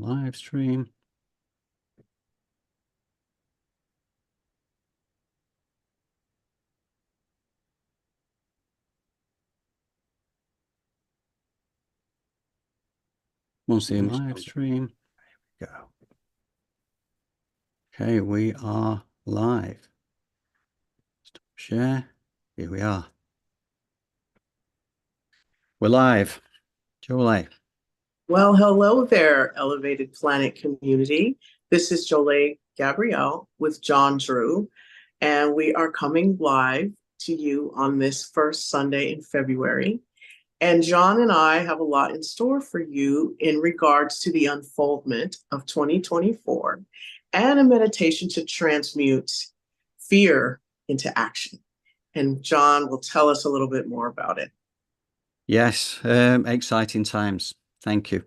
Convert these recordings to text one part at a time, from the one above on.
live stream. We'll see live stream. There we go. Okay, we are live. Stop share. Here we are. We're live. Jolie. Well, hello there, Elevated Planet community. This is Jolie Gabrielle with John Drew, and we are coming live to you on this first Sunday in February. And John and I have a lot in store for you in regards to the unfoldment of 2024 and a meditation to transmute fear into action. And John will tell us a little bit more about it. Yes, exciting times. Thank you.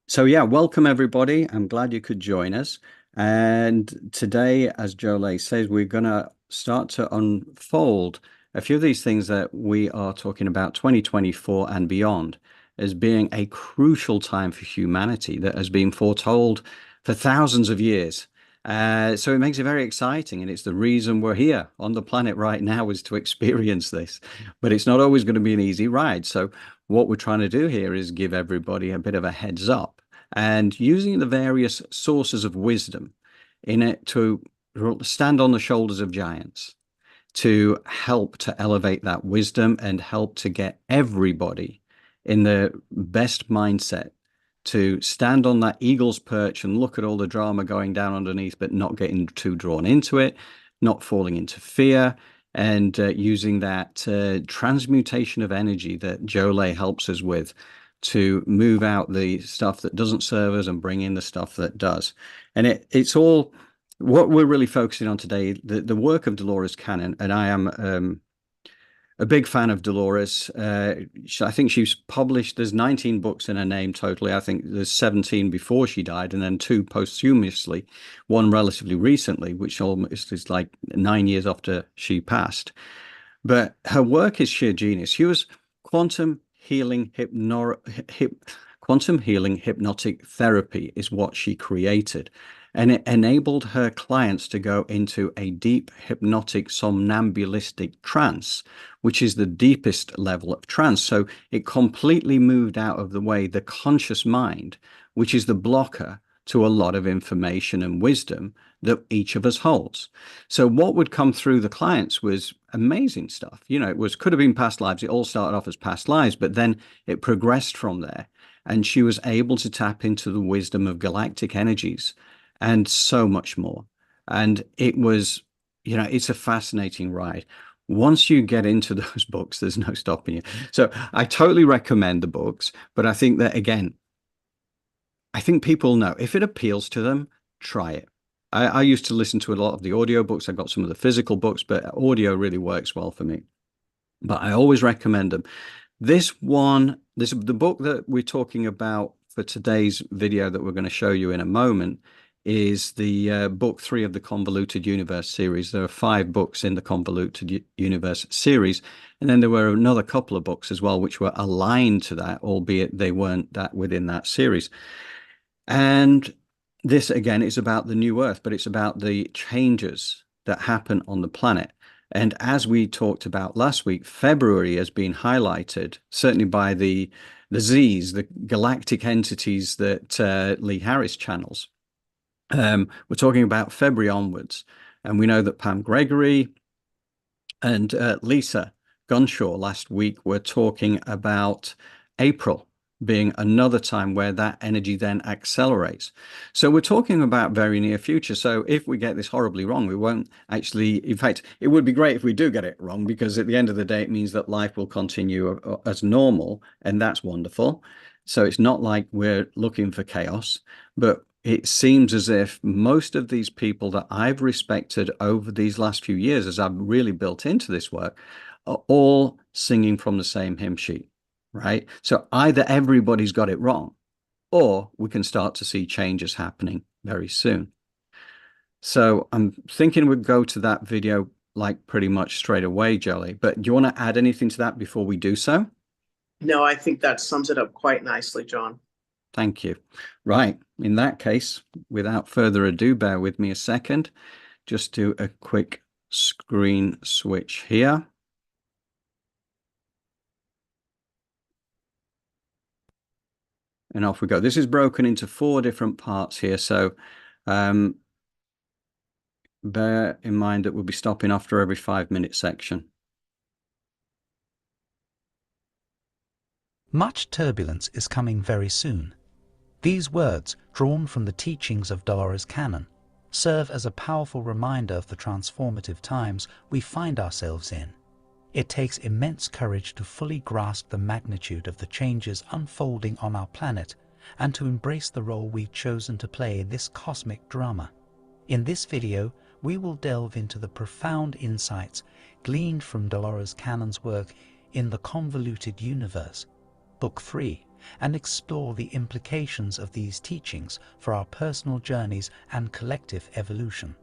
So yeah, welcome everybody. I'm glad you could join us. And today, as Jolie says, we're going to start to unfold a few of these things that we are talking about 2024 and beyond as being a crucial time for humanity that has been foretold for thousands of years. So it makes it very exciting, and it's the reason we're here on the planet right now is to experience this. But it's not always going to be an easy ride. So what we're trying to do here is give everybody a bit of a heads up and using the various sources of wisdom in it to stand on the shoulders of giants, to help to elevate that wisdom and help to get everybody in the best mindset to stand on that eagle's perch and look at all the drama going down underneath, but not getting too drawn into it, not falling into fear, and using that transmutation of energy that Jolie helps us with to move out the stuff that doesn't serve us and bring in the stuff that does. And it's all what we're really focusing on today, the work of Dolores Cannon, and I am a big fan of Dolores. I think she's published, there's 19 books in her name totally. I think there's 17 before she died and then 2 posthumously, one relatively recently, which almost is like 9 years after she passed. But her work is sheer genius. She was quantum healing hypnotic therapy is what she created. And it enabled her clients to go into a deep hypnotic somnambulistic trance, which is the deepest level of trance. So it completely moved out of the way the conscious mind, which is the blocker to a lot of information and wisdom that each of us holds. So what would come through the clients was amazing stuff. You know, could have been past lives. It all started off as past lives, but then it progressed from there. And she was able to tap into the wisdom of galactic energies and so much more. And it was, you know, it's a fascinating ride. Once you get into those books, there's no stopping you. So I totally recommend the books, but I think that, again, I think people know if it appeals to them, try it. I used to listen to a lot of the audio books. I got some of the physical books, but audio really works well for me. But I always recommend them. The book that we're talking about for today's video that we're going to show you in a moment is the book 3 of the Convoluted Universe series. There are 5 books in the Convoluted Universe series, and then there were another couple of books as well which were aligned to that, albeit they weren't that within that series. And this again is about the new Earth, but it's about the changes that happen on the planet. And as we talked about last week, February has been highlighted certainly by the Z's, the galactic entities that Lee Harris channels. We're talking about February onwards, and we know that Pam Gregory and Lisa Gunshaw last week were talking about April being another time where that energy then accelerates. So we're talking about very near future. So if we get this horribly wrong, we won't actually, in fact, it would be great if we do get it wrong, because at the end of the day, it means that life will continue as normal, and that's wonderful. So it's not like we're looking for chaos, but it seems as if most of these people that I've respected over these last few years, as I've really built into this work, are all singing from the same hymn sheet, right? So either everybody's got it wrong, or we can start to see changes happening very soon. So I'm thinking we'd go to that video like pretty much straight away, Jolie. But do you want to add anything to that before we do so? No, I think that sums it up quite nicely, John. Thank you. Right. In that case, without further ado, bear with me a second. Just do a quick screen switch here. And off we go. This is broken into 4 different parts here. So bear in mind that we'll be stopping after every 5-minute section. Much turbulence is coming very soon. These words, drawn from the teachings of Dolores Cannon, serve as a powerful reminder of the transformative times we find ourselves in. It takes immense courage to fully grasp the magnitude of the changes unfolding on our planet and to embrace the role we've chosen to play in this cosmic drama. In this video, we will delve into the profound insights gleaned from Dolores Cannon's work in The Convoluted Universe, Book 3, and explore the implications of these teachings for our personal journeys and collective evolution.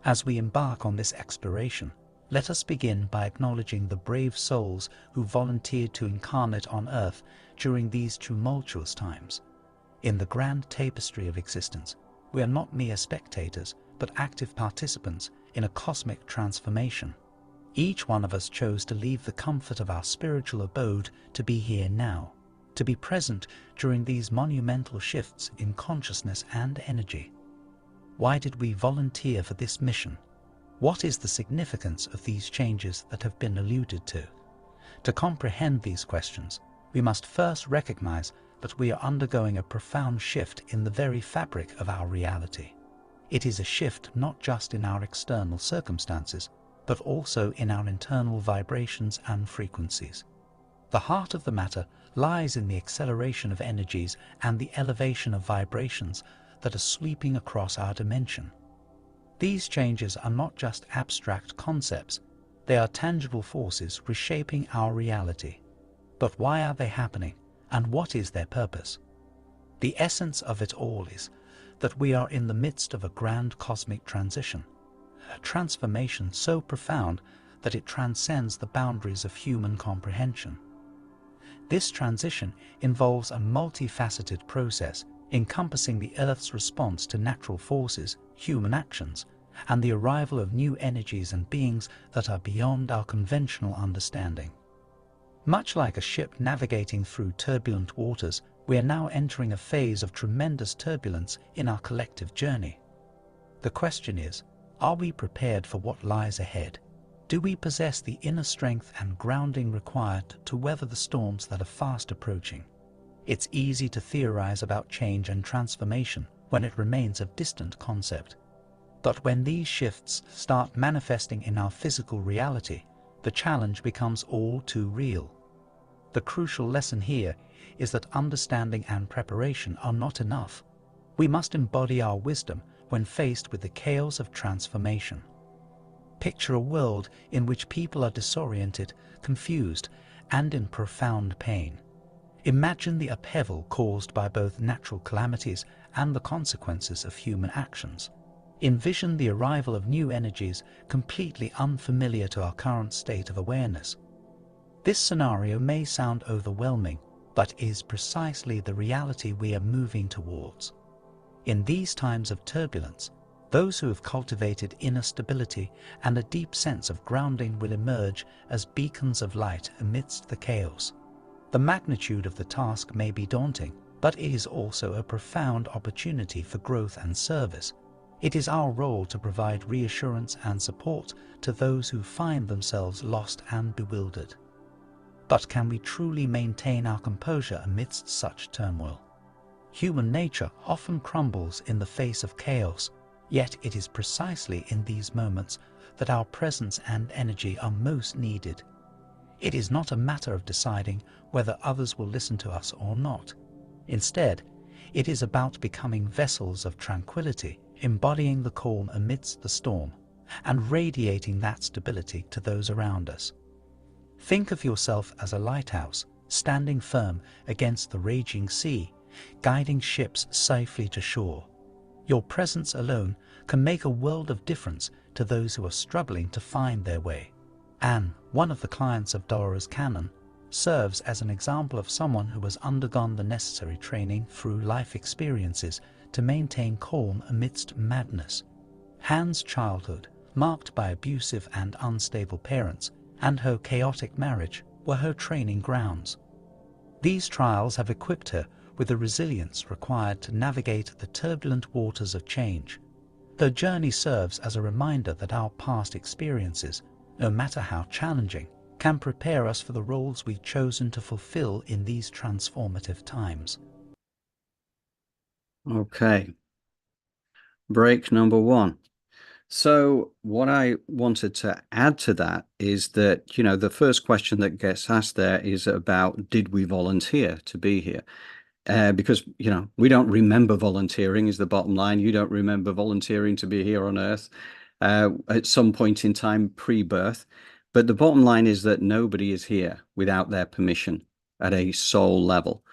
As we embark on this exploration, let us begin by acknowledging the brave souls who volunteered to incarnate on Earth during these tumultuous times. In the grand tapestry of existence, we are not mere spectators, but active participants in a cosmic transformation. Each one of us chose to leave the comfort of our spiritual abode to be here now, to be present during these monumental shifts in consciousness and energy. Why did we volunteer for this mission? What is the significance of these changes that have been alluded to? To comprehend these questions, we must first recognize that we are undergoing a profound shift in the very fabric of our reality. It is a shift not just in our external circumstances, but also in our internal vibrations and frequencies. The heart of the matter lies in the acceleration of energies and the elevation of vibrations that are sweeping across our dimension. These changes are not just abstract concepts, they are tangible forces reshaping our reality. But why are they happening, and what is their purpose? The essence of it all is that we are in the midst of a grand cosmic transition, a transformation so profound that it transcends the boundaries of human comprehension. This transition involves a multifaceted process encompassing the Earth's response to natural forces, human actions, and the arrival of new energies and beings that are beyond our conventional understanding. Much like a ship navigating through turbulent waters, we are now entering a phase of tremendous turbulence in our collective journey. The question is, are we prepared for what lies ahead? Do we possess the inner strength and grounding required to weather the storms that are fast approaching? It's easy to theorize about change and transformation when it remains a distant concept. But when these shifts start manifesting in our physical reality, the challenge becomes all too real. The crucial lesson here is that understanding and preparation are not enough. We must embody our wisdom when faced with the chaos of transformation. Picture a world in which people are disoriented, confused, and in profound pain. Imagine the upheaval caused by both natural calamities and the consequences of human actions. Envision the arrival of new energies completely unfamiliar to our current state of awareness. This scenario may sound overwhelming, but is precisely the reality we are moving towards. In these times of turbulence, those who have cultivated inner stability and a deep sense of grounding will emerge as beacons of light amidst the chaos. The magnitude of the task may be daunting, but it is also a profound opportunity for growth and service. It is our role to provide reassurance and support to those who find themselves lost and bewildered. But can we truly maintain our composure amidst such turmoil? Human nature often crumbles in the face of chaos, yet it is precisely in these moments that our presence and energy are most needed. It is not a matter of deciding whether others will listen to us or not. Instead, it is about becoming vessels of tranquility, embodying the calm amidst the storm, and radiating that stability to those around us. Think of yourself as a lighthouse, standing firm against the raging sea, guiding ships safely to shore. Your presence alone can make a world of difference to those who are struggling to find their way. Anne, one of the clients of Dolores Cannon, serves as an example of someone who has undergone the necessary training through life experiences to maintain calm amidst madness. Han's childhood, marked by abusive and unstable parents, and her chaotic marriage were her training grounds. These trials have equipped her with the resilience required to navigate the turbulent waters of change. Her journey serves as a reminder that our past experiences, no matter how challenging, can prepare us for the roles we've chosen to fulfill in these transformative times. Okay. Break number one. So what I wanted to add to that is that, the first question that gets asked there is about, did we volunteer to be here? Because, we don't remember volunteering is the bottom line. You don't remember volunteering to be here on Earth at some point in time pre-birth. But the bottom line is that nobody is here without their permission at a soul level.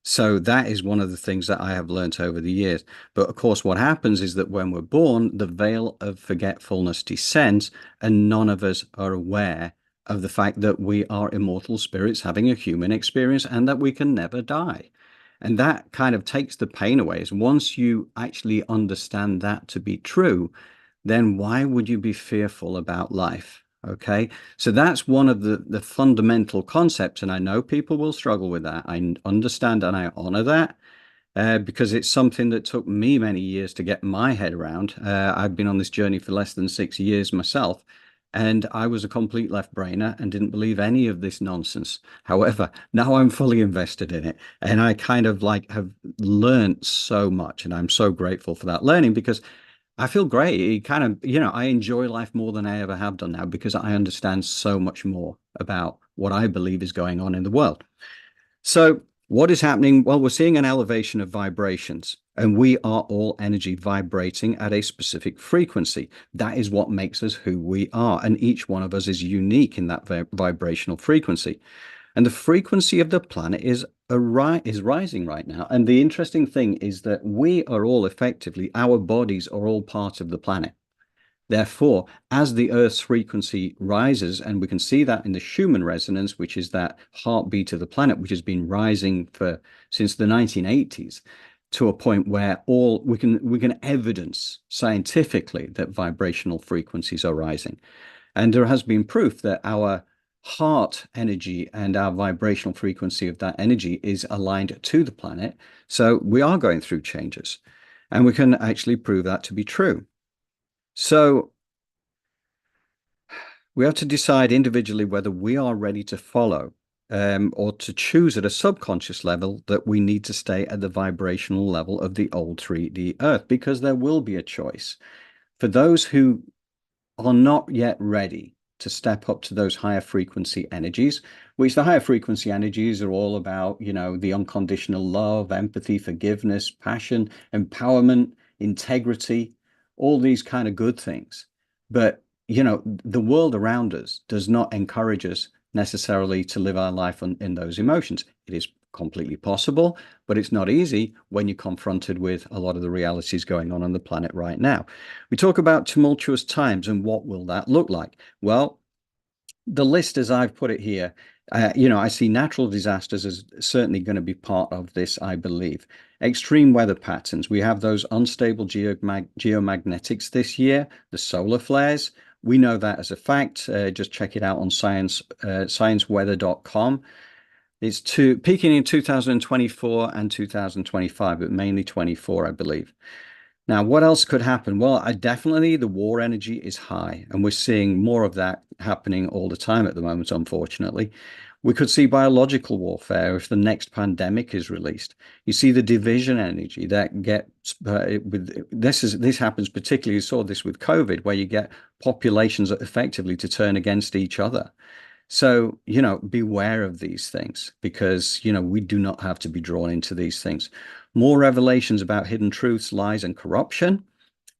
So that is one of the things that I have learnt over the years. But of course, what happens is that when we're born, the veil of forgetfulness descends, and none of us are aware of the fact that we are immortal spirits having a human experience and that we can never die. And that kind of takes the pain away. Is once you actually understand that to be true, then why would you be fearful about life? Okay, so that's one of the fundamental concepts, and I know people will struggle with that. I understand and I honor that because it's something that took me many years to get my head around. I've been on this journey for less than 6 years myself, and I was a complete left brainer and didn't believe any of this nonsense. However, now I'm fully invested in it, and I kind of have learned so much, and I'm so grateful for that learning because I feel great. It kind of, I enjoy life more than I ever have done now because I understand so much more about what I believe is going on in the world. So what is happening? Well, we're seeing an elevation of vibrations, and we are all energy vibrating at a specific frequency. That is what makes us who we are. And each one of us is unique in that vibrational frequency. And the frequency of the planet is rising right now. And the interesting thing is that we are all effectively, our bodies are all part of the planet. Therefore, as the Earth's frequency rises, and we can see that in the Schumann resonance, which is that heartbeat of the planet, which has been rising since the 1980s, to a point where we can evidence scientifically that vibrational frequencies are rising. And there has been proof that our heart energy and our vibrational frequency of that energy is aligned to the planet. So we are going through changes, and we can actually prove that to be true. So we have to decide individually whether we are ready to follow or to choose at a subconscious level that we need to stay at the vibrational level of the old 3D Earth, because there will be a choice. For those who are not yet ready to step up to those higher frequency energies, which the higher frequency energies are all about, the unconditional love, empathy, forgiveness, passion, empowerment, integrity, all these kind of good things. But, the world around us does not encourage us necessarily to live our life in those emotions. It is completely possible, but it's not easy when you're confronted with a lot of the realities going on the planet right now. We talk about tumultuous times, and what will that look like? Well, the list as I've put it here, I see natural disasters as certainly going to be part of this, I believe. Extreme weather patterns. We have those unstable geomagnetics this year, the solar flares. We know that as a fact. Just check it out on scienceweather.com. It's peaking in 2024 and 2025, but mainly 24, I believe. Now, what else could happen? Well, definitely the war energy is high, and we're seeing more of that happening all the time at the moment, unfortunately. We could see biological warfare if the next pandemic is released. You see the division energy that gets this happens particularly. You saw this with COVID, where you get populations effectively to turn against each other. So, beware of these things, because, we do not have to be drawn into these things. More revelations about hidden truths, lies, and corruption.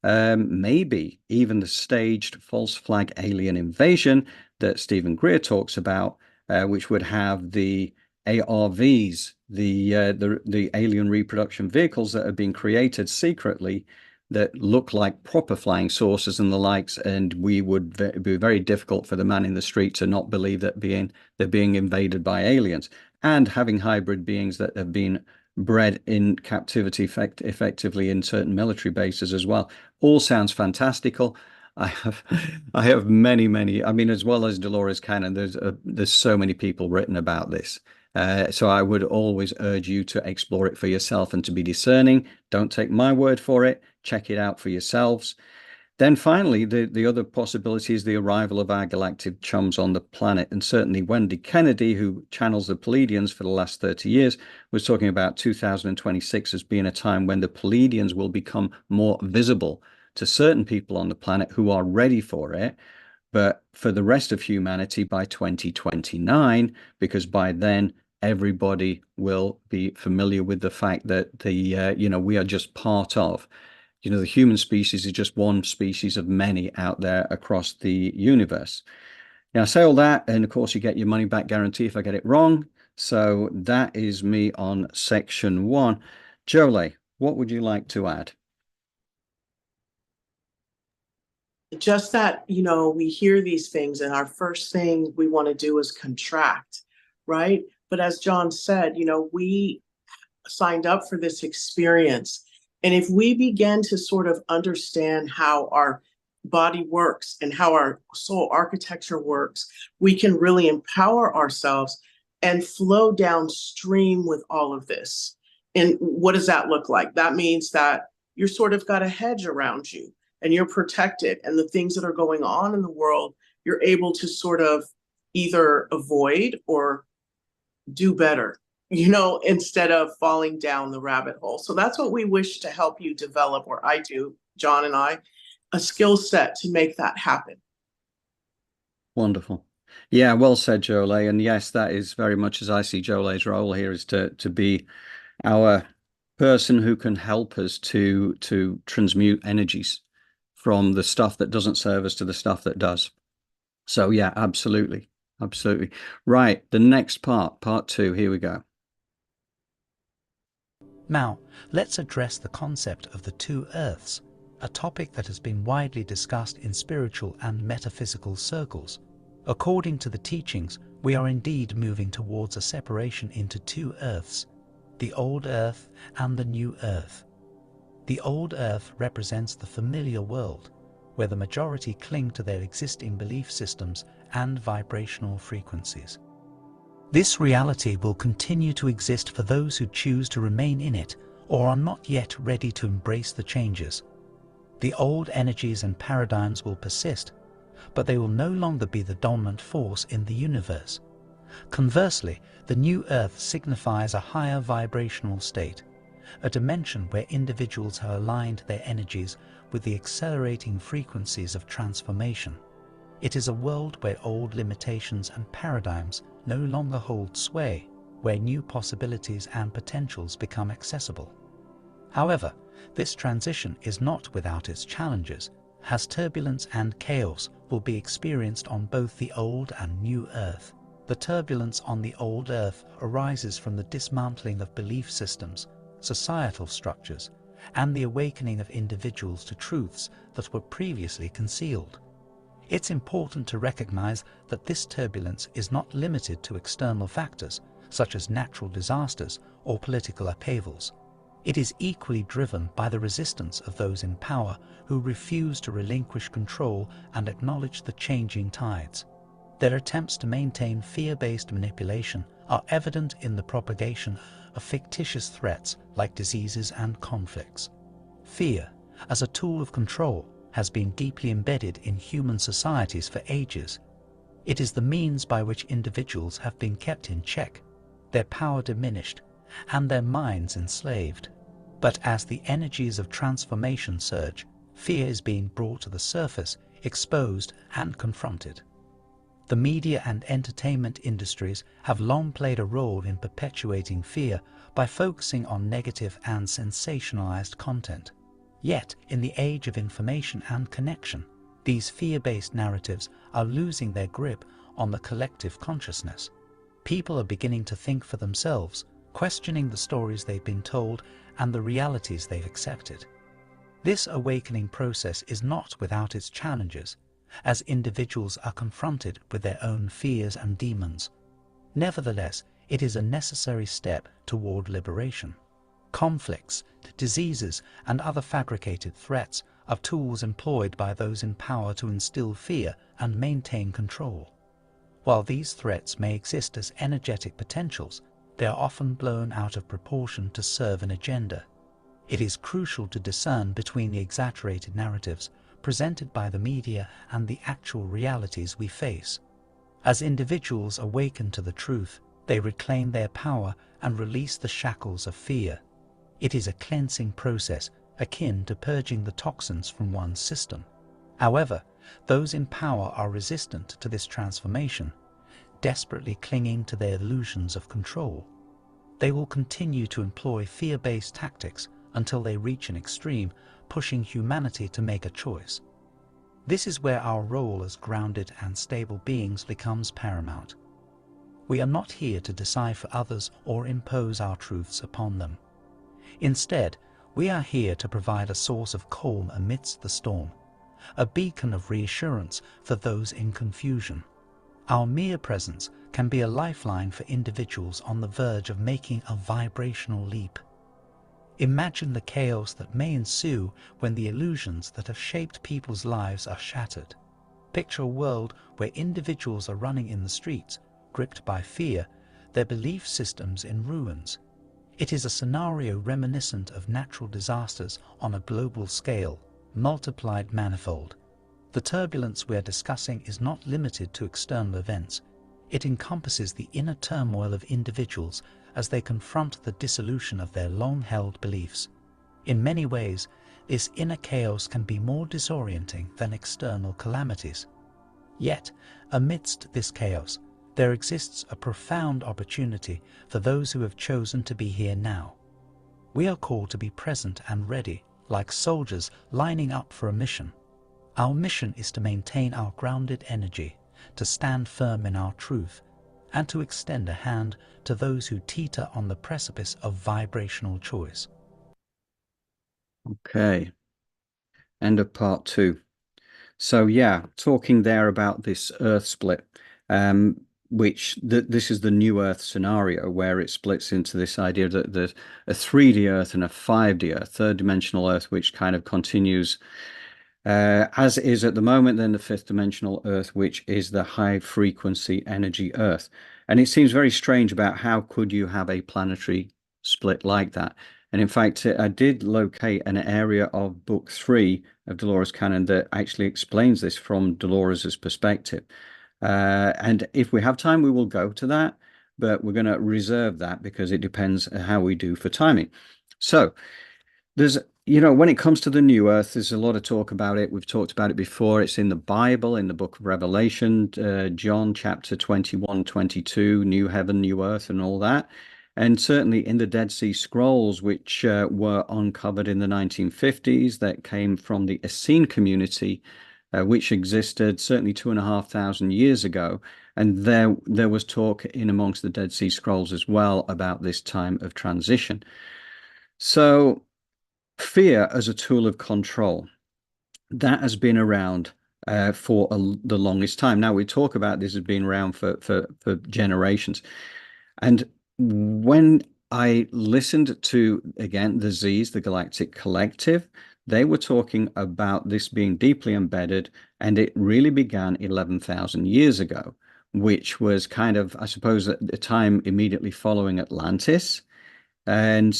Maybe even the staged false flag alien invasion that Stephen Greer talks about, which would have the ARVs, the alien reproduction vehicles that have been created secretly that look like proper flying saucers and the likes, and we would be very difficult for the man in the street to not believe that they're being invaded by aliens, and having hybrid beings that have been bred in captivity effectively in certain military bases as well. All sounds fantastical. I have I have many, I mean, as well as Dolores Cannon, there's so many people written about this. So I would always urge you to explore it for yourself and to be discerning. Don't take my word for it. Check it out for yourselves. Then finally, the other possibility is the arrival of our galactic chums on the planet. And certainly Wendy Kennedy, who channels the Pleiadians for the last 30 years, was talking about 2026 as being a time when the Pleiadians will become more visible to certain people on the planet who are ready for it. But for the rest of humanity by 2029, because by then everybody will be familiar with the fact that we are just part of, the human species is just one species of many out there across the universe. Now, I say all that, and of course, you get your money back guarantee if I get it wrong. So that is me on section 1. Jolie, what would you like to add? Just that, we hear these things and our first thing we want to do is contract, right? But as John said, we signed up for this experience. And if we begin to sort of understand how our body works and how our soul architecture works, we can really empower ourselves and flow downstream with all of this. And what does that look like? That means that you're sort of got a hedge around you and you're protected. And the things that are going on in the world, you're able to sort of either avoid or do better, instead of falling down the rabbit hole. So that's what we wish to help you develop, or I do, John and I, a skill set to make that happen. Wonderful. Yeah, well said, Jolie. And yes, that is very much as I see Jolie's role here, is to be our person who can help us to transmute energies from the stuff that doesn't serve us to the stuff that does. So yeah, absolutely. Absolutely. Right. The next part 2. Here we go. Now, let's address the concept of the two earths, a topic that has been widely discussed in spiritual and metaphysical circles. According to the teachings, we are indeed moving towards a separation into two earths, the old earth and the new earth. The old earth represents the familiar world, where the majority cling to their existing belief systems and vibrational frequencies. This reality will continue to exist for those who choose to remain in it or are not yet ready to embrace the changes. The old energies and paradigms will persist, but they will no longer be the dominant force in the universe. Conversely, the new earth signifies a higher vibrational state, a dimension where individuals have aligned their energies with the accelerating frequencies of transformation. It is a world where old limitations and paradigms no longer hold sway, where new possibilities and potentials become accessible. However, this transition is not without its challenges, as turbulence and chaos will be experienced on both the old and new earth. The turbulence on the old earth arises from the dismantling of belief systems, societal structures, and the awakening of individuals to truths that were previously concealed. It's important to recognize that this turbulence is not limited to external factors, such as natural disasters or political upheavals. It is equally driven by the resistance of those in power who refuse to relinquish control and acknowledge the changing tides. Their attempts to maintain fear-based manipulation are evident in the propagation of fictitious threats like diseases and conflicts. Fear, as a tool of control, has been deeply embedded in human societies for ages. It is the means by which individuals have been kept in check, their power diminished, and their minds enslaved. But as the energies of transformation surge, fear is being brought to the surface, exposed, and confronted. The media and entertainment industries have long played a role in perpetuating fear by focusing on negative and sensationalized content. Yet, in the age of information and connection, these fear-based narratives are losing their grip on the collective consciousness. People are beginning to think for themselves, questioning the stories they've been told and the realities they've accepted. This awakening process is not without its challenges, as individuals are confronted with their own fears and demons. Nevertheless, it is a necessary step toward liberation. Conflicts, diseases, and other fabricated threats are tools employed by those in power to instill fear and maintain control. While these threats may exist as energetic potentials, they are often blown out of proportion to serve an agenda. It is crucial to discern between the exaggerated narratives presented by the media and the actual realities we face. As individuals awaken to the truth, they reclaim their power and release the shackles of fear. It is a cleansing process akin to purging the toxins from one's system. However, those in power are resistant to this transformation, desperately clinging to their illusions of control. They will continue to employ fear-based tactics until they reach an extreme, pushing humanity to make a choice. This is where our role as grounded and stable beings becomes paramount. We are not here to decipher others or impose our truths upon them. Instead, we are here to provide a source of calm amidst the storm, a beacon of reassurance for those in confusion. Our mere presence can be a lifeline for individuals on the verge of making a vibrational leap. Imagine the chaos that may ensue when the illusions that have shaped people's lives are shattered. Picture a world where individuals are running in the streets, gripped by fear, their belief systems in ruins. It is a scenario reminiscent of natural disasters on a global scale, multiplied manifold. The turbulence we are discussing is not limited to external events. It encompasses the inner turmoil of individuals as they confront the dissolution of their long-held beliefs. In many ways, this inner chaos can be more disorienting than external calamities. Yet, amidst this chaos, there exists a profound opportunity for those who have chosen to be here now. We are called to be present and ready, like soldiers lining up for a mission. Our mission is to maintain our grounded energy, to stand firm in our truth, and to extend a hand to those who teeter on the precipice of vibrational choice. Okay. End of part 2. So yeah, talking there about this Earth split, this is the new Earth scenario where it splits into this idea that there's a 3D Earth and a 5D Earth, third-dimensional Earth, which kind of continues as is at the moment, then the fifth dimensional Earth, which is the high frequency energy Earth. And it seems very strange about how could you have a planetary split like that. And in fact, I did locate an area of book 3 of Dolores Cannon that actually explains this from Dolores's perspective. And if we have time, we will go to that, but we're going to reserve that because it depends how we do for timing. So there's, when it comes to the new Earth, there's a lot of talk about it. We've talked about it before. It's in the Bible, in the book of Revelation, John chapter 21, 22, new heaven, new earth, and all that. And certainly in the Dead Sea Scrolls, which were uncovered in the 1950s, that came from the Essene community, which existed certainly 2,500 years ago. And there was talk in amongst the Dead Sea Scrolls as well about this time of transition. So fear as a tool of control, that has been around for the longest time. Now we talk about this as being around for generations. And when I listened to, again, the Z's, the Galactic Collective, they were talking about this being deeply embedded, and it really began 11,000 years ago, which was kind of, I suppose, at the time immediately following Atlantis. And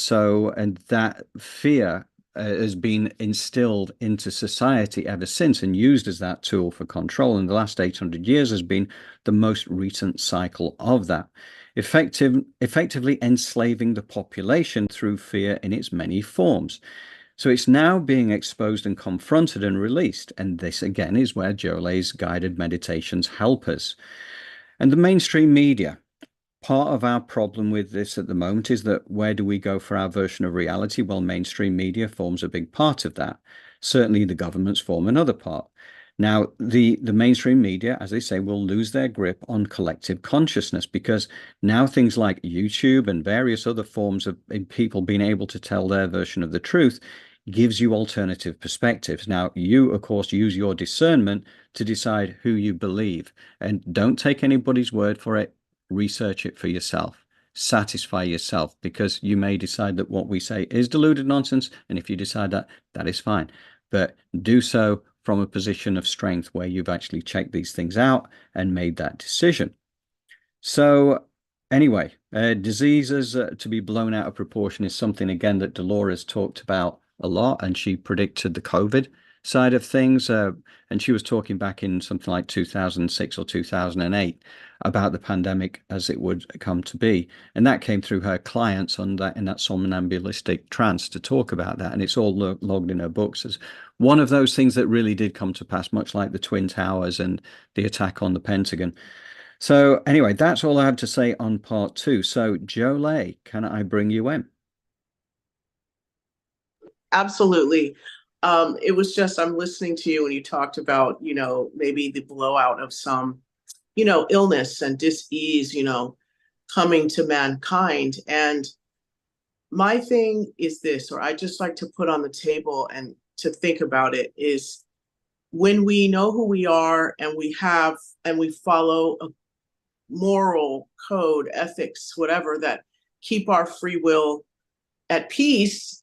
that fear has been instilled into society ever since and used as that tool for control. And the last 800 years has been the most recent cycle of that, effectively enslaving the population through fear in its many forms. So it's now being exposed and confronted and released. And this, again, is where Jolé's guided meditations help us. And the mainstream media. Part of our problem with this at the moment is that where do we go for our version of reality? Well, mainstream media forms a big part of that. Certainly the governments form another part. Now, the mainstream media, as they say, will lose their grip on collective consciousness because now things like YouTube and various other forms of people being able to tell their version of the truth gives you alternative perspectives. Now, you, of course, use your discernment to decide who you believe, and don't take anybody's word for it. Research it for yourself. Satisfy yourself, because you may decide that what we say is deluded nonsense, and if you decide that, that is fine. But do so from a position of strength where you've actually checked these things out and made that decision. So anyway, diseases to be blown out of proportion is something, again, that Dolores talked about a lot, and she predicted the COVID side of things. And she was talking back in something like 2006 or 2008 about the pandemic as it would come to be. And that came through her clients on that, in that somnambulistic trance, to talk about that. And it's all logged in her books as one of those things that really did come to pass, much like the Twin Towers and the attack on the Pentagon. So anyway, that's all I have to say on part 2. So Jolie, can I bring you in? Absolutely. It was just, I'm listening to you and you talked about, maybe the blowout of some, illness and dis-ease, coming to mankind. And my thing is this, or I just like to put on the table and to think about it, is when we know who we are and we follow a moral code, ethics, whatever, that keep our free will at peace,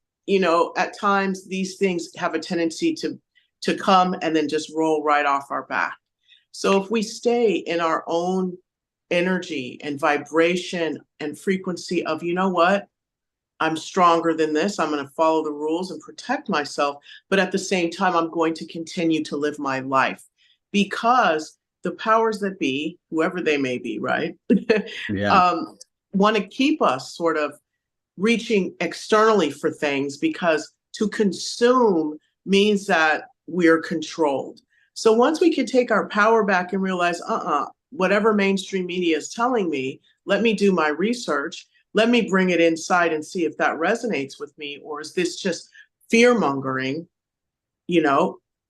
at times these things have a tendency to come and then just roll right off our back. So if we stay in our own energy and vibration and frequency of, you know what, I'm stronger than this, I'm going to follow the rules and protect myself, but at the same time, I'm going to continue to live my life, because the powers that be, whoever they may be, right, Yeah, want to keep us sort of reaching externally for things, because to consume means that we're controlled. So once we can take our power back and realize, whatever mainstream media is telling me, let me do my research, let me bring it inside and see if that resonates with me, or is this just fear mongering,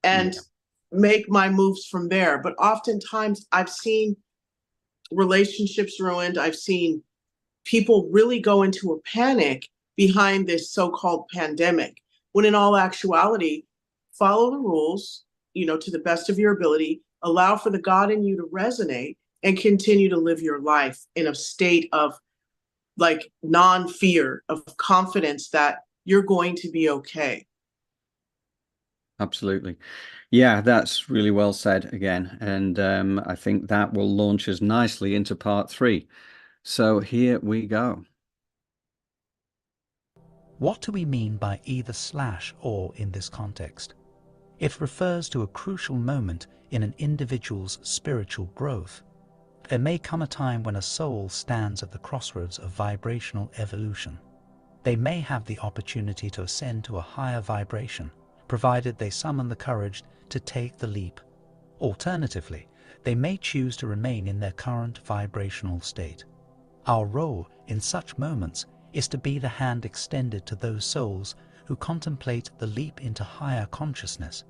and make my moves from there. But oftentimes I've seen relationships ruined. I've seen people really go into a panic behind this so-called pandemic, when in all actuality, follow the rules, to the best of your ability, allow for the God in you to resonate, and continue to live your life in a state of like non-fear, of confidence that you're going to be okay. absolutely. Yeah, that's really well said again. And I think that will launch us nicely into part 3. So here we go. What do we mean by either / or in this context? It refers to a crucial moment in an individual's spiritual growth. There may come a time when a soul stands at the crossroads of vibrational evolution. They may have the opportunity to ascend to a higher vibration, provided they summon the courage to take the leap. Alternatively, they may choose to remain in their current vibrational state. Our role in such moments is to be the hand extended to those souls who contemplate the leap into higher consciousness.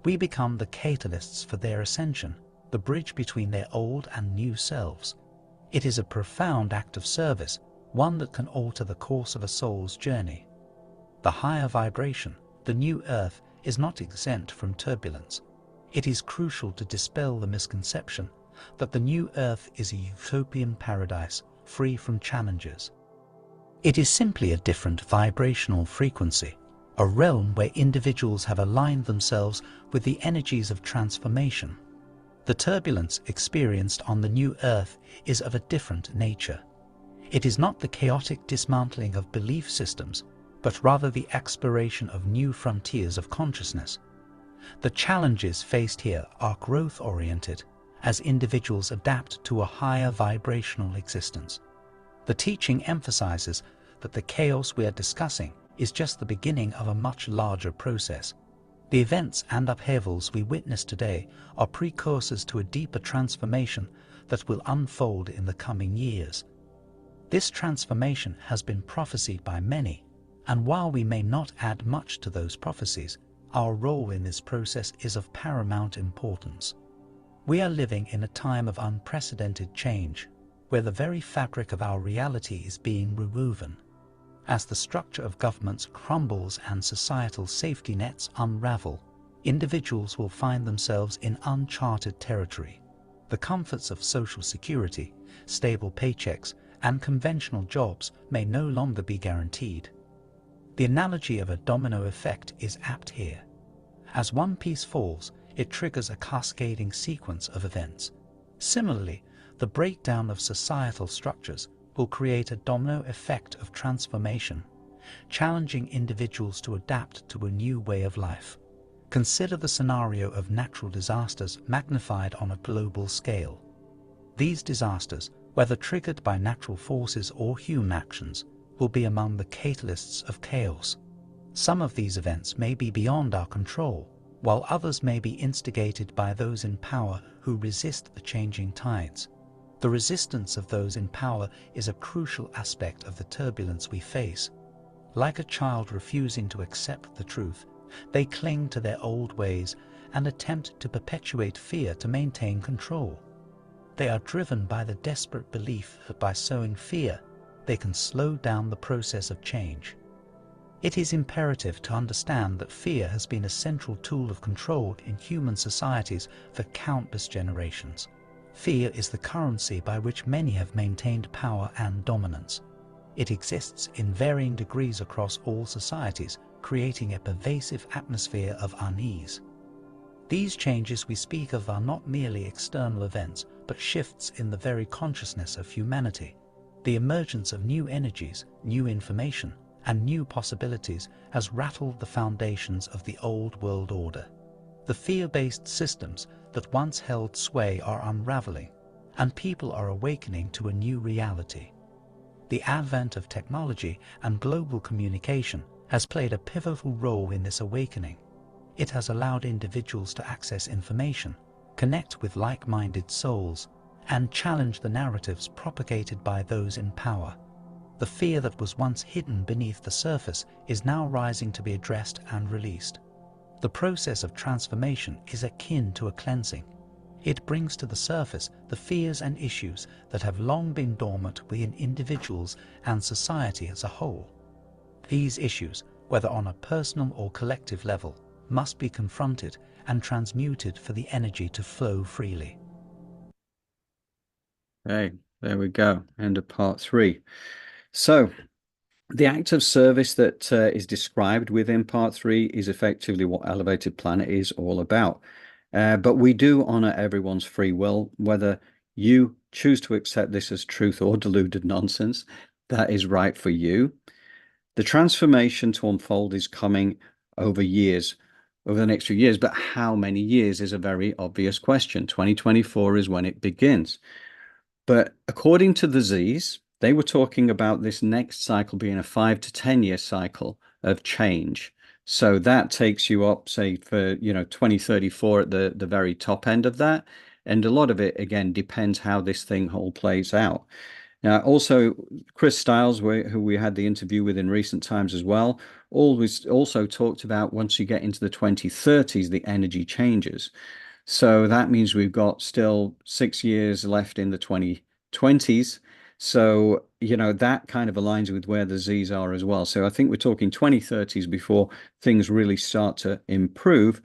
We become the catalysts for their ascension, the bridge between their old and new selves. It is a profound act of service, one that can alter the course of a soul's journey. The higher vibration, the new earth, is not exempt from turbulence. It is crucial to dispel the misconception that the new earth is a utopian paradise free from challenges. It is simply a different vibrational frequency, a realm where individuals have aligned themselves with the energies of transformation. The turbulence experienced on the new earth is of a different nature. It is not the chaotic dismantling of belief systems, but rather the exploration of new frontiers of consciousness. The challenges faced here are growth-oriented, as individuals adapt to a higher vibrational existence. The teaching emphasizes that the chaos we are discussing is just the beginning of a much larger process. The events and upheavals we witness today are precursors to a deeper transformation that will unfold in the coming years. This transformation has been prophesied by many, and while we may not add much to those prophecies, our role in this process is of paramount importance. We are living in a time of unprecedented change, where the very fabric of our reality is being rewoven. As the structure of governments crumbles and societal safety nets unravel, individuals will find themselves in uncharted territory. The comforts of social security, stable paychecks, and conventional jobs may no longer be guaranteed. The analogy of a domino effect is apt here. As one piece falls, it triggers a cascading sequence of events. Similarly, the breakdown of societal structures will create a domino effect of transformation, challenging individuals to adapt to a new way of life. Consider the scenario of natural disasters magnified on a global scale. These disasters, whether triggered by natural forces or human actions, will be among the catalysts of chaos. Some of these events may be beyond our control, while others may be instigated by those in power who resist the changing tides. The resistance of those in power is a crucial aspect of the turbulence we face. Like a child refusing to accept the truth, they cling to their old ways and attempt to perpetuate fear to maintain control. They are driven by the desperate belief that by sowing fear, they can slow down the process of change. It is imperative to understand that fear has been a central tool of control in human societies for countless generations. Fear is the currency by which many have maintained power and dominance. It exists in varying degrees across all societies, creating a pervasive atmosphere of unease. These changes we speak of are not merely external events, but shifts in the very consciousness of humanity. The emergence of new energies, new information, and new possibilities has rattled the foundations of the old world order. The fear-based systems that once held sway are unraveling, and people are awakening to a new reality. The advent of technology and global communication has played a pivotal role in this awakening. It has allowed individuals to access information, connect with like-minded souls, and challenge the narratives propagated by those in power. The fear that was once hidden beneath the surface is now rising to be addressed and released. The process of transformation is akin to a cleansing. It brings to the surface the fears and issues that have long been dormant within individuals and society as a whole. These issues, whether on a personal or collective level, must be confronted and transmuted for the energy to flow freely. Okay, there we go. End of part 3. So, the act of service that is described within part 3 is effectively what Elevated Planet is all about. But we do honor everyone's free will, whether you choose to accept this as truth or deluded nonsense. That is right for you. The transformation to unfold is coming over years, over the next few years. But how many years is a very obvious question. 2024 is when it begins. But according to the Z's, they were talking about this next cycle being a 5 to 10 year cycle of change. So that takes you up, say, for 2034 at the very top end of that. And a lot of it, again, depends how this thing all plays out. Now, also, Chris Stiles, who we had the interview with in recent times as well, always also talked about once you get into the 2030s, the energy changes. So that means we've got still 6 years left in the 2020s. So, that kind of aligns with where the Z's are as well. So I think we're talking 2030s before things really start to improve.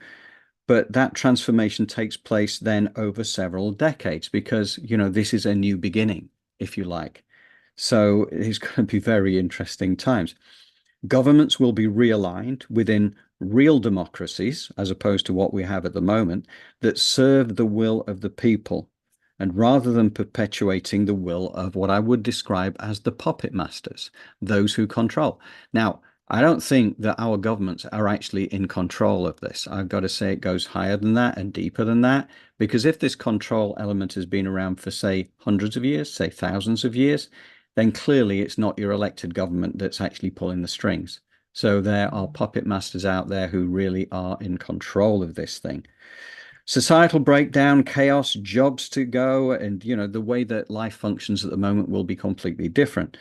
But that transformation takes place then over several decades because, this is a new beginning, if you like. So it's going to be very interesting times. Governments will be realigned within real democracies, as opposed to what we have at the moment, that serve the will of the people. And rather than perpetuating the will of what I would describe as the puppet masters, those who control. Now, I don't think that our governments are actually in control of this. I've got to say it goes higher than that and deeper than that, because if this control element has been around for, say, hundreds of years, say thousands of years, then clearly it's not your elected government that's actually pulling the strings. So there are puppet masters out there who really are in control of this thing. Societal breakdown, chaos, jobs to go, and the way that life functions at the moment will be completely different.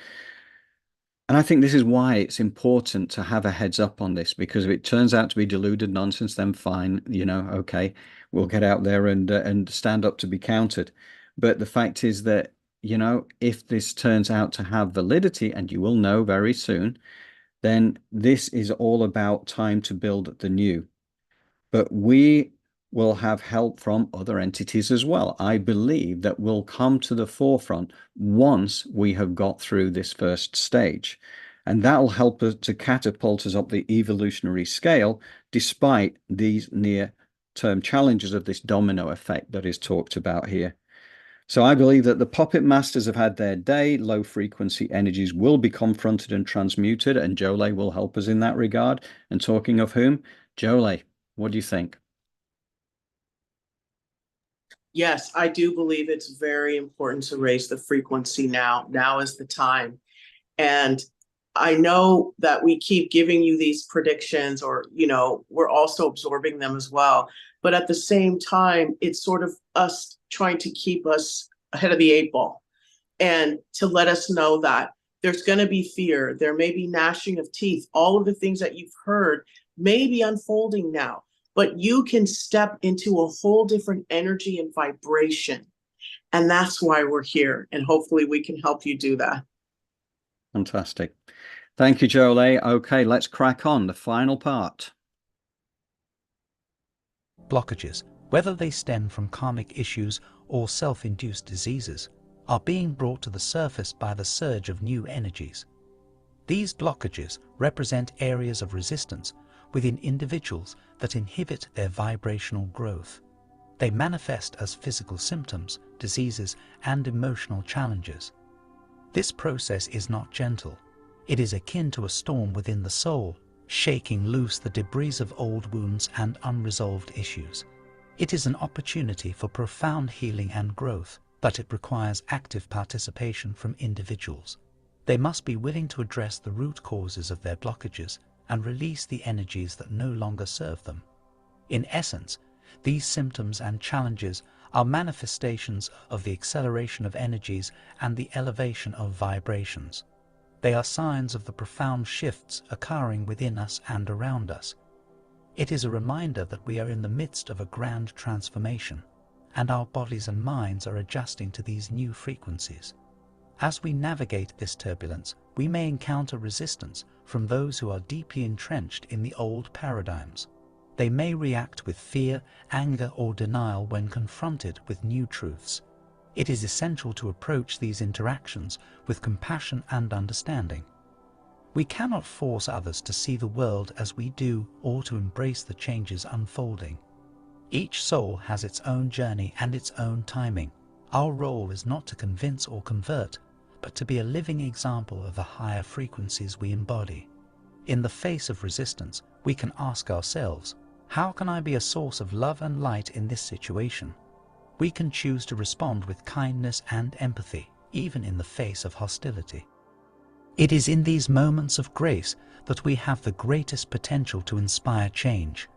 And I think this is why it's important to have a heads up on this, because if it turns out to be deluded nonsense, then fine, okay, we'll get out there and stand up to be counted. But the fact is that, you know, if this turns out to have validity, and you will know very soon, then this is all about time to build the new. But we will have help from other entities as well. I believe that will come to the forefront once we have got through this first stage. And that will help us to catapult us up the evolutionary scale, despite these near-term challenges of this domino effect that is talked about here. So I believe that the puppet masters have had their day. Low frequency energies will be confronted and transmuted, and Jolay will help us in that regard. And talking of whom, Jolay, what do you think? Yes, I do believe it's very important to raise the frequency now. Now is the time. And I know that we keep giving you these predictions, or, we're also absorbing them as well. But at the same time, it's sort of us trying to keep us ahead of the 8 ball, and to let us know that there's going to be fear. There may be gnashing of teeth. All of the things that you've heard may be unfolding now, but you can step into a whole different energy and vibration. And that's why we're here. And hopefully we can help you do that. Fantastic. Thank you, Jolay. Okay, let's crack on the final part. Blockages, whether they stem from karmic issues or self-induced diseases, are being brought to the surface by the surge of new energies. These blockages represent areas of resistance within individuals that inhibit their vibrational growth. They manifest as physical symptoms, diseases, and emotional challenges. This process is not gentle. It is akin to a storm within the soul, shaking loose the debris of old wounds and unresolved issues. It is an opportunity for profound healing and growth, but it requires active participation from individuals. They must be willing to address the root causes of their blockages and release the energies that no longer serve them. In essence, these symptoms and challenges are manifestations of the acceleration of energies and the elevation of vibrations. They are signs of the profound shifts occurring within us and around us. It is a reminder that we are in the midst of a grand transformation, and our bodies and minds are adjusting to these new frequencies. As we navigate this turbulence, we may encounter resistance from those who are deeply entrenched in the old paradigms. They may react with fear, anger, or denial when confronted with new truths. It is essential to approach these interactions with compassion and understanding. We cannot force others to see the world as we do or to embrace the changes unfolding. Each soul has its own journey and its own timing. Our role is not to convince or convert, but to be a living example of the higher frequencies we embody. In the face of resistance, we can ask ourselves, how can I be a source of love and light in this situation? We can choose to respond with kindness and empathy, even in the face of hostility. It is in these moments of grace that we have the greatest potential to inspire change.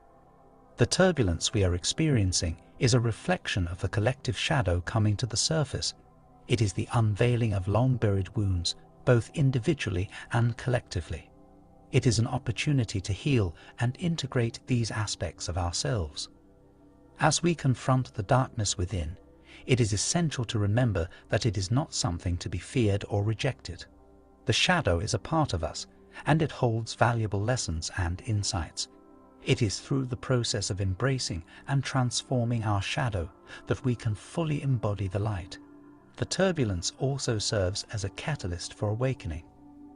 The turbulence we are experiencing is a reflection of the collective shadow coming to the surface. It is the unveiling of long-buried wounds, both individually and collectively. It is an opportunity to heal and integrate these aspects of ourselves. As we confront the darkness within, it is essential to remember that it is not something to be feared or rejected. The shadow is a part of us, and it holds valuable lessons and insights. It is through the process of embracing and transforming our shadow that we can fully embody the light. The turbulence also serves as a catalyst for awakening.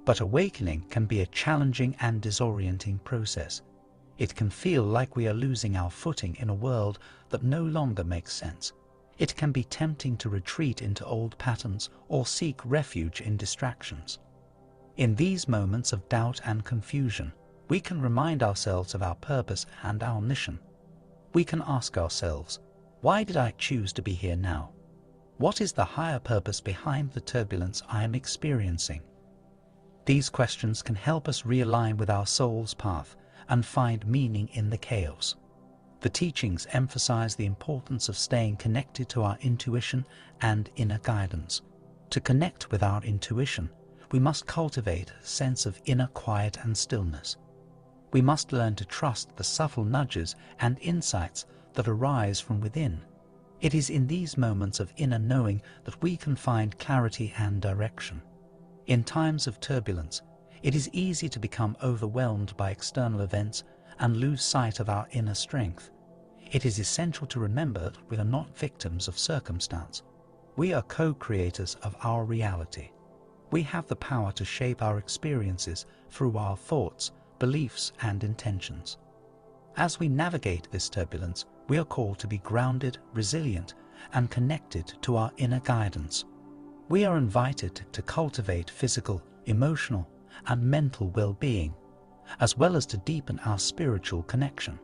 But awakening can be a challenging and disorienting process. It can feel like we are losing our footing in a world that no longer makes sense. It can be tempting to retreat into old patterns or seek refuge in distractions. In these moments of doubt and confusion, we can remind ourselves of our purpose and our mission. We can ask ourselves, why did I choose to be here now? What is the higher purpose behind the turbulence I am experiencing? These questions can help us realign with our soul's path and find meaning in the chaos. The teachings emphasize the importance of staying connected to our intuition and inner guidance. To connect with our intuition, we must cultivate a sense of inner quiet and stillness. We must learn to trust the subtle nudges and insights that arise from within. It is in these moments of inner knowing that we can find clarity and direction. In times of turbulence, it is easy to become overwhelmed by external events and lose sight of our inner strength. It is essential to remember that we are not victims of circumstance. We are co-creators of our reality. We have the power to shape our experiences through our thoughts, beliefs, and intentions. As we navigate this turbulence, we are called to be grounded, resilient, and connected to our inner guidance. We are invited to cultivate physical, emotional, and mental well-being, as well as to deepen our spiritual connection.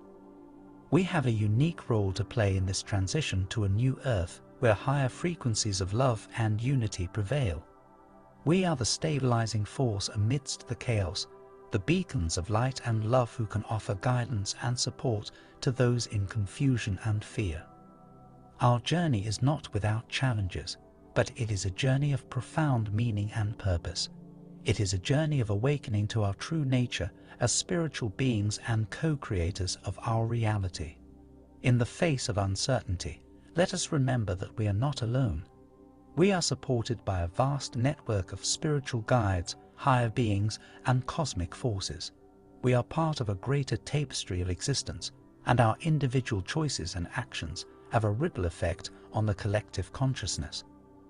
We have a unique role to play in this transition to a new earth where higher frequencies of love and unity prevail. We are the stabilizing force amidst the chaos, the beacons of light and love who can offer guidance and support to those in confusion and fear. Our journey is not without challenges, but it is a journey of profound meaning and purpose. It is a journey of awakening to our true nature as spiritual beings and co-creators of our reality. In the face of uncertainty, let us remember that we are not alone. We are supported by a vast network of spiritual guides, higher beings, and cosmic forces. We are part of a greater tapestry of existence, and our individual choices and actions have a ripple effect on the collective consciousness.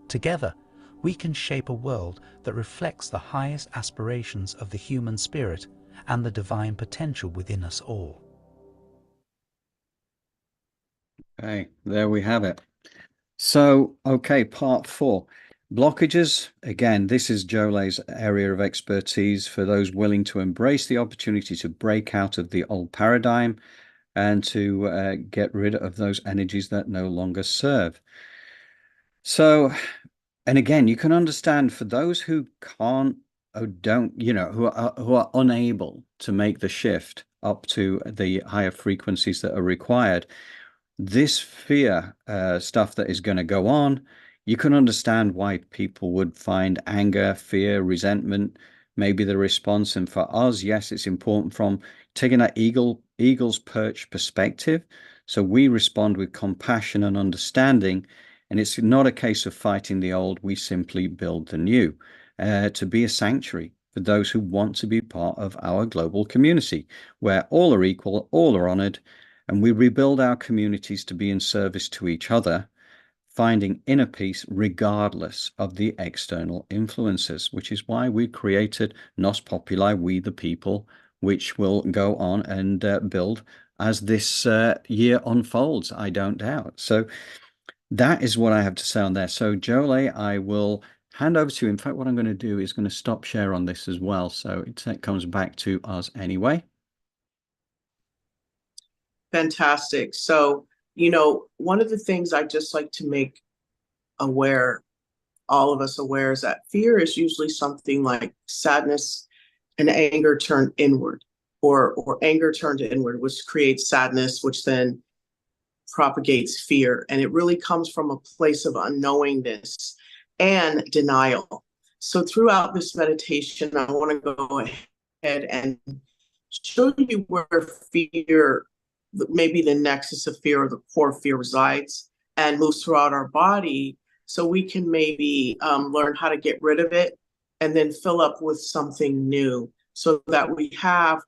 Together, we can shape a world that reflects the highest aspirations of the human spirit and the divine potential within us all. Okay, there we have it. So, okay, part 4. Blockages. Again, this is Jole's area of expertise for those willing to embrace the opportunity to break out of the old paradigm and to get rid of those energies that no longer serve. So, and again, you can understand for those who can't or don't, who are unable to make the shift up to the higher frequencies that are required, this fear stuff that is going to go on, you can understand why people would find anger, fear, resentment, maybe the response. And for us, yes, it's important from taking that eagle's perch perspective. So we respond with compassion and understanding. And it's not a case of fighting the old. We simply build the new to be a sanctuary for those who want to be part of our global community, where all are equal, all are honored, and we rebuild our communities to be in service to each other, finding inner peace regardless of the external influences, which is why we created Nos Populi, We the People, which will go on and build as this year unfolds, I don't doubt. So that is what I have to say on there. So Jole, I will hand over to you. In fact, what I'm going to do is going to stop share on this as well. So it comes back to us anyway. Fantastic. So, one of the things I just like to make aware, all of us aware, is that fear is usually something like sadness and anger turned inward, or anger turned inward, which creates sadness, which then propagates fear. And it really comes from a place of unknowingness and denial. So throughout this meditation, I want to go ahead and show you where fear, maybe the nexus of fear or the core fear resides, and moves throughout our body, so we can maybe learn how to get rid of it and then fill up with something new, so that we have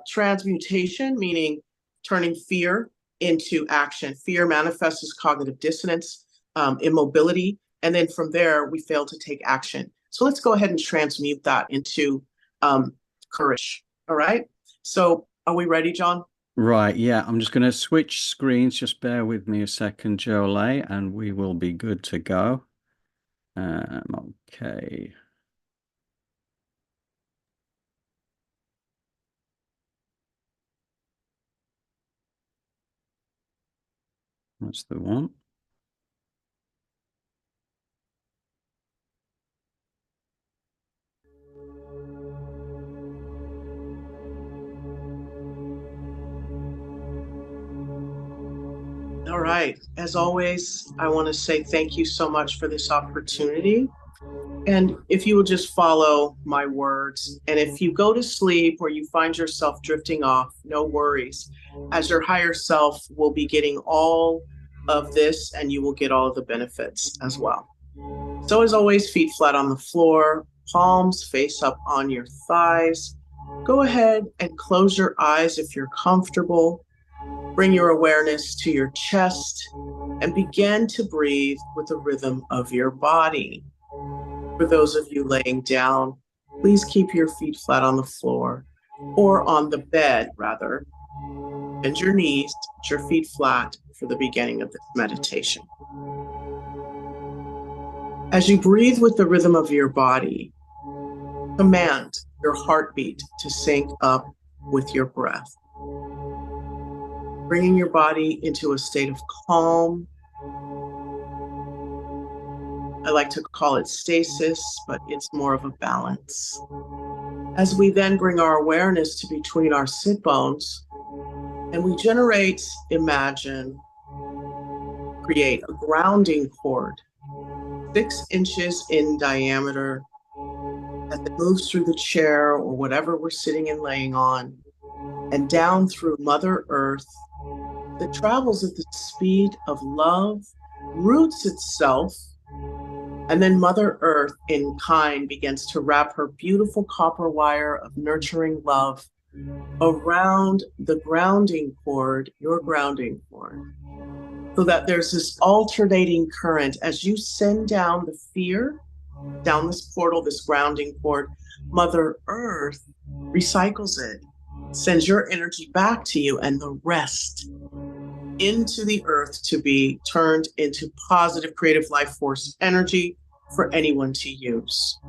transmutation, meaning turning fear into action. Fear manifests as cognitive dissonance, immobility, and then from there we fail to take action. So let's go ahead and transmute that into courage. All right. So are we ready, John? Right. Yeah. I'm just going to switch screens. Just bear with me a second, Jole, and we will be good to go. Okay. That's the one. All right. As always, I want to say thank you so much for this opportunity. And if you will just follow my words, and if you go to sleep or you find yourself drifting off, no worries, as your higher self will be getting all of this and you will get all of the benefits as well. So as always, feet flat on the floor, palms face up on your thighs. Go ahead and close your eyes if you're comfortable. Bring your awareness to your chest and begin to breathe with the rhythm of your body. For those of you laying down, please keep your feet flat on the floor or on the bed, rather. Bend your knees, put your feet flat for the beginning of this meditation. As you breathe with the rhythm of your body, command your heartbeat to sync up with your breath, bringing your body into a state of calm. I like to call it stasis, but it's more of a balance. As we then bring our awareness to between our sit bones, and we generate, imagine, create a grounding cord, 6 inches in diameter, as it moves through the chair or whatever we're sitting and laying on, and down through Mother Earth, that travels at the speed of love, roots itself, and then Mother Earth in kind begins to wrap her beautiful copper wire of nurturing love around the grounding cord, your grounding cord, so that there's this alternating current as you send down the fear, down this portal, this grounding cord. Mother Earth recycles it, sends your energy back to you and the rest into the earth to be turned into positive creative life force energy for anyone to use.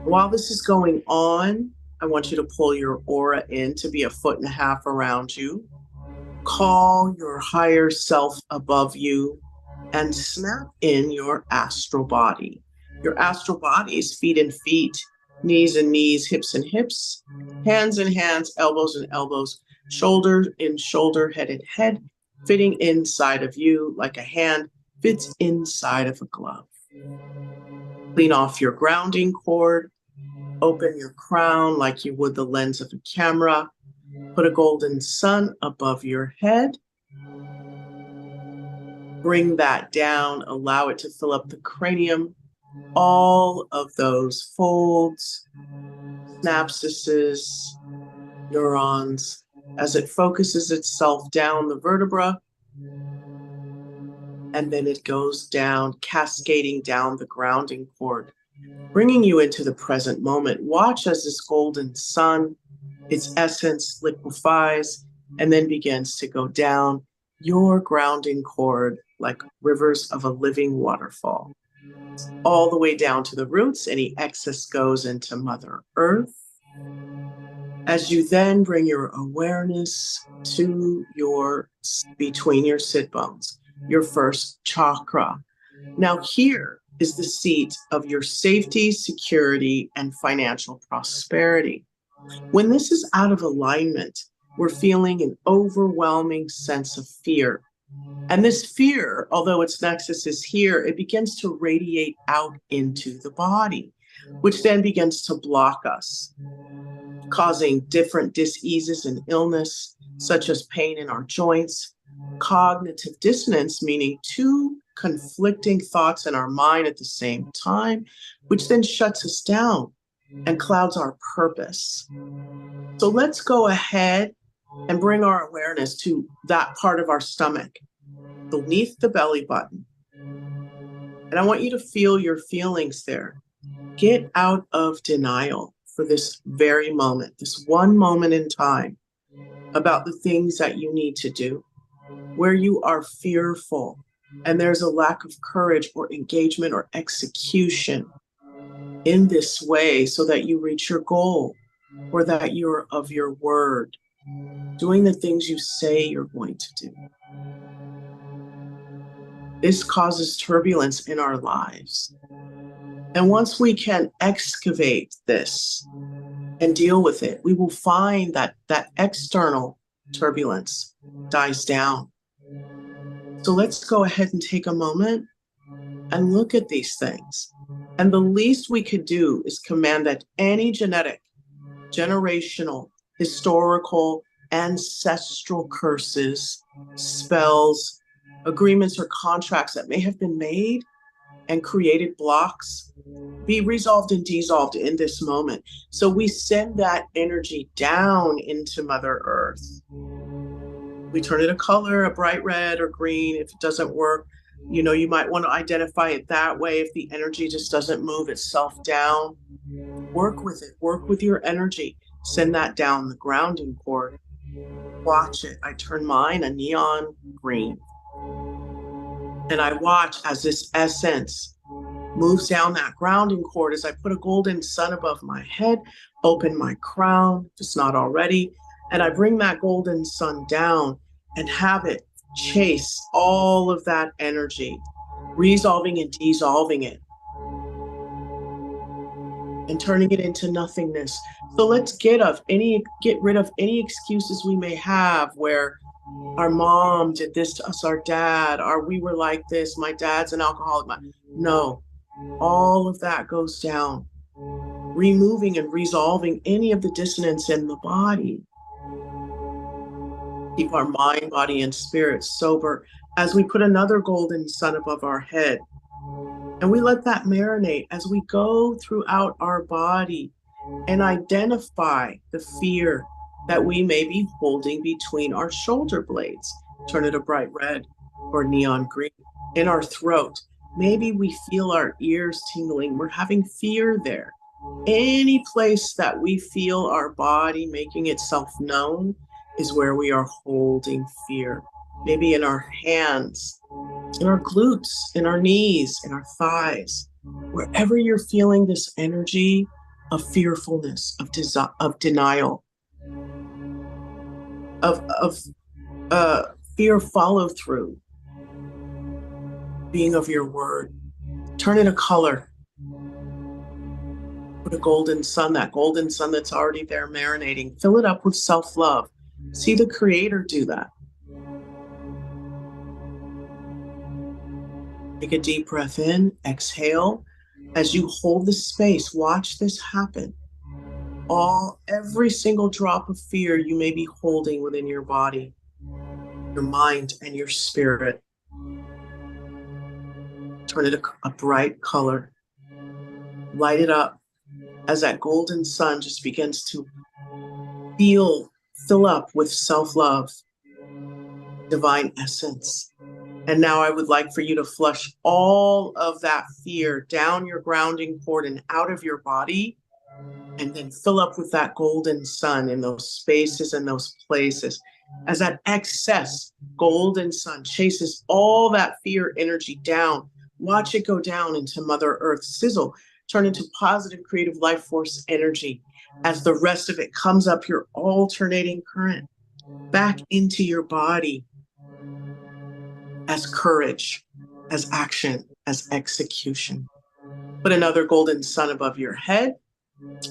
While this is going on, I want you to pull your aura in to be 1.5 feet around you. Call your higher self above you and snap in your astral body. Your astral body is feet and feet, knees and knees, hips and hips, hands and hands, elbows and elbows, shoulder in shoulder, head and head, fitting inside of you like a hand fits inside of a glove. Clean off your grounding cord. Open your crown like you would the lens of a camera. Put a golden sun above your head. Bring that down. Allow it to fill up the cranium. All of those folds, synapses, neurons, as it focuses itself down the vertebra. And then it goes down, cascading down the grounding cord, bringing you into the present moment. Watch as this golden sun, its essence liquefies and then begins to go down your grounding cord like rivers of a living waterfall, all the way down to the roots. Any excess goes into Mother Earth. As you then bring your awareness to between your sit bones, your first chakra. Now here is the seat of your safety, security, and financial prosperity. When this is out of alignment, we're feeling an overwhelming sense of fear. And this fear, although its nexus is here, it begins to radiate out into the body, which then begins to block us, causing different diseases and illness, such as pain in our joints, cognitive dissonance, meaning 2 conflicting thoughts in our mind at the same time, which then shuts us down and clouds our purpose. So let's go ahead and bring our awareness to that part of our stomach, beneath the belly button. And I want you to feel your feelings there. Get out of denial for this very moment, this one moment in time, about the things that you need to do, where you are fearful and there's a lack of courage or engagement or execution in this way so that you reach your goal, or that you're of your word, doing the things you say you're going to do. This causes turbulence in our lives. And once we can excavate this and deal with it, we will find that that external turbulence dies down. So let's go ahead and take a moment and look at these things. And the least we could do is command that any genetic, generational, historical, ancestral curses, spells, agreements or contracts that may have been made and created blocks be resolved and dissolved in this moment. So we send that energy down into Mother Earth. We turn it a color, a bright red or green. If it doesn't work, you know, you might want to identify it that way. If the energy just doesn't move itself down, work with it, work with your energy. Send that down the grounding cord. Watch it. I turn mine a neon green. And I watch as this essence moves down that grounding cord as I put a golden sun above my head, open my crown, if it's not already, and I bring that golden sun down and have it chase all of that energy, resolving and dissolving it, and turning it into nothingness. So let's get rid of any excuses we may have where our mom did this to us, our dad, or we were like this, my dad's an alcoholic. No, all of that goes down, removing and resolving any of the dissonance in the body. Keep our mind, body, and spirit sober as we put another golden sun above our head. And we let that marinate as we go throughout our body and identify the fear that we may be holding between our shoulder blades. Turn it a bright red or neon green. In our throat, maybe we feel our ears tingling. We're having fear there. Any place that we feel our body making itself known is where we are holding fear. Maybe in our hands, in our glutes, in our knees, in our thighs, wherever you're feeling this energy of fearfulness, of denial, of fear follow through, being of your word. Turn it a color. Put a golden sun, that golden sun that's already there marinating. Fill it up with self-love. See the Creator do that. Take a deep breath in, exhale. As you hold the space, watch this happen. Every single drop of fear you may be holding within your body, your mind, and your spirit. Turn it a bright color. Light it up as that golden sun just begins to fill up with self-love, divine essence. And now I would like for you to flush all of that fear down your grounding cord and out of your body, and then fill up with that golden sun in those spaces and those places. As that excess golden sun chases all that fear energy down, watch it go down into Mother Earth, sizzle, turn into positive creative life force energy as the rest of it comes up your alternating current back into your body as courage, as action, as execution. Put another golden sun above your head,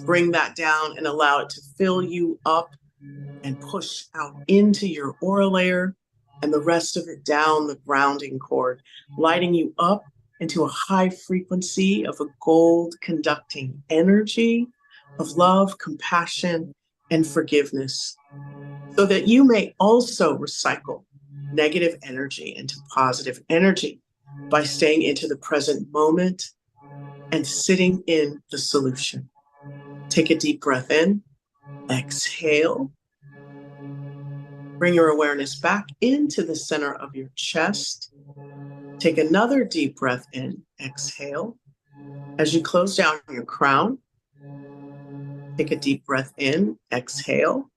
bring that down and allow it to fill you up and push out into your aura layer and the rest of it down the grounding cord, lighting you up into a high frequency of a gold conducting energy of love, compassion, and forgiveness, so that you may also recycle negative energy into positive energy by staying into the present moment and sitting in the solution. Take a deep breath in, exhale. Bring your awareness back into the center of your chest. Take another deep breath in, exhale. As you close down your crown, take a deep breath in, exhale.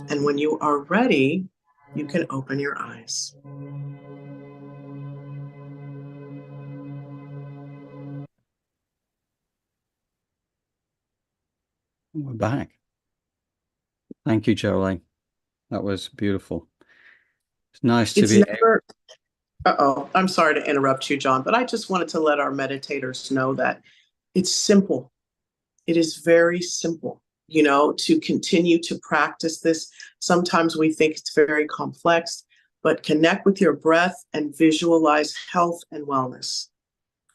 And when you are ready, you can open your eyes. We're back. Thank you, Jolie. That was beautiful. It's nice to be I'm sorry to interrupt you, John, but I just wanted to let our meditators know that it's simple. It is very simple, to continue to practice this. Sometimes we think it's very complex, but connect with your breath and visualize health and wellness.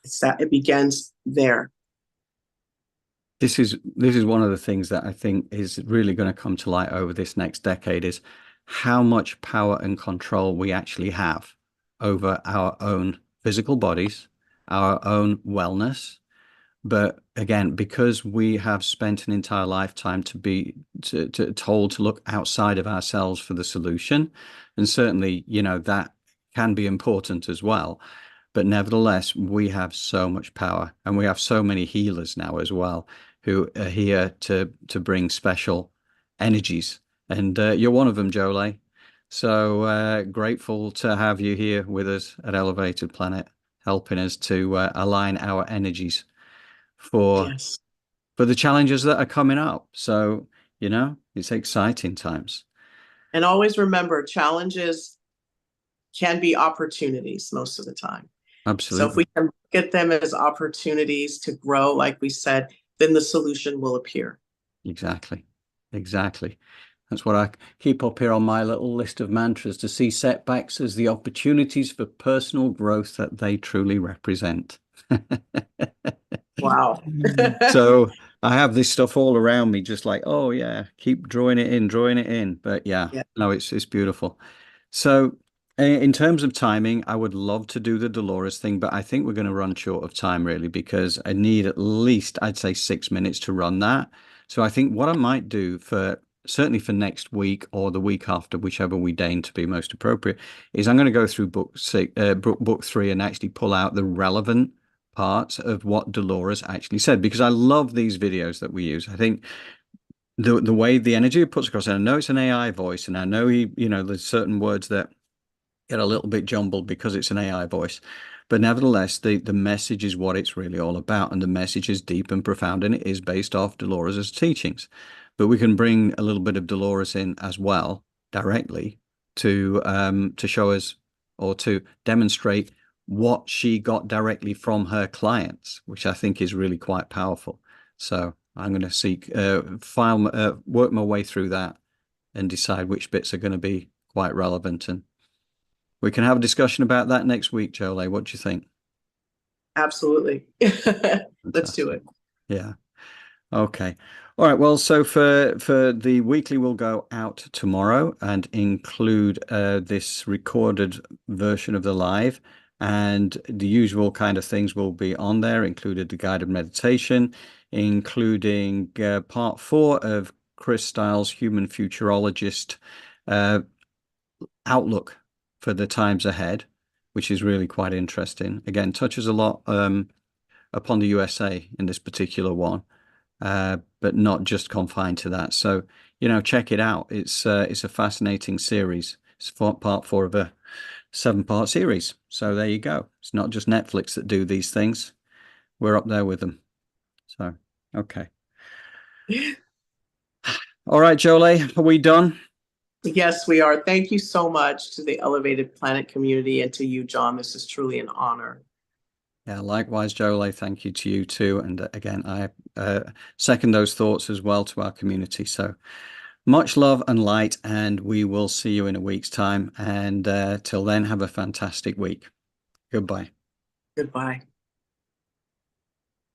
It begins there. This is one of the things that I think is really going to come to light over this next decade is how much power and control we actually have over our own physical bodies, our own wellness. But again, because we have spent an entire lifetime told to look outside of ourselves for the solution, and certainly, that can be important as well. But nevertheless, we have so much power, and we have so many healers now as well who are here to bring special energies. And you're one of them, Jolie. So grateful to have you here with us at Elevated Planet, helping us to align our energies for Yes. for the challenges that are coming up. So, it's exciting times. And always remember, challenges can be opportunities most of the time. So if Absolutely. we can get them as opportunities to grow, like we said, then the solution will appear. Exactly. Exactly. That's what I keep up here on my little list of mantras, to see setbacks as the opportunities for personal growth that they truly represent. Wow. So I have this stuff all around me, just like, oh yeah, keep drawing it in, drawing it in. But yeah, Yeah, no, it's beautiful. So in terms of timing, I would love to do the Dolores thing, but I think we're going to run short of time really, because I need at least, I'd say, 6 minutes to run that. So I think what I might do for certainly for next week or the week after, whichever we deign to be most appropriate, is I'm going to go through book 3 and actually pull out the relevant parts of what Dolores actually said, because I love these videos that we use. I think the way the energy it puts across, and I know it's an AI voice, and I know there's certain words that get a little bit jumbled because it's an AI voice. But nevertheless, the message is what it's really all about. And the message is deep and profound, and it is based off Dolores' teachings. But we can bring a little bit of Dolores in as well directly to show us or to demonstrate what she got directly from her clients, which I think is really quite powerful. So I'm going to work my way through that and decide which bits are going to be quite relevant, and we can have a discussion about that next week, Jolie. What do you think? absolutely. Let's do Fantastic. it. Yeah. Okay. All right. Well, so for the weekly, we'll go out tomorrow and include this recorded version of the live, and the usual kind of things will be on there, included the guided meditation, including part 4 of Chris Stiles' Human Futurologist uh, outlook for the times ahead, which is really quite interesting. Again, touches a lot upon the USA in this particular one, but not just confined to that. So, check it out. It's a fascinating series. It's part 4 of a 7-part series. So there you go. It's not just Netflix that do these things. We're up there with them. So, okay. All right, Jolie, are we done? Yes, we are. Thank you so much to the Elevated Planet community and to you, John. This is truly an honor. Yeah, likewise, Jolie. Thank you to you too. And again, I second those thoughts as well to our community. So much love and light, and we will see you in a week's time. And till then, have a fantastic week. Goodbye. Goodbye.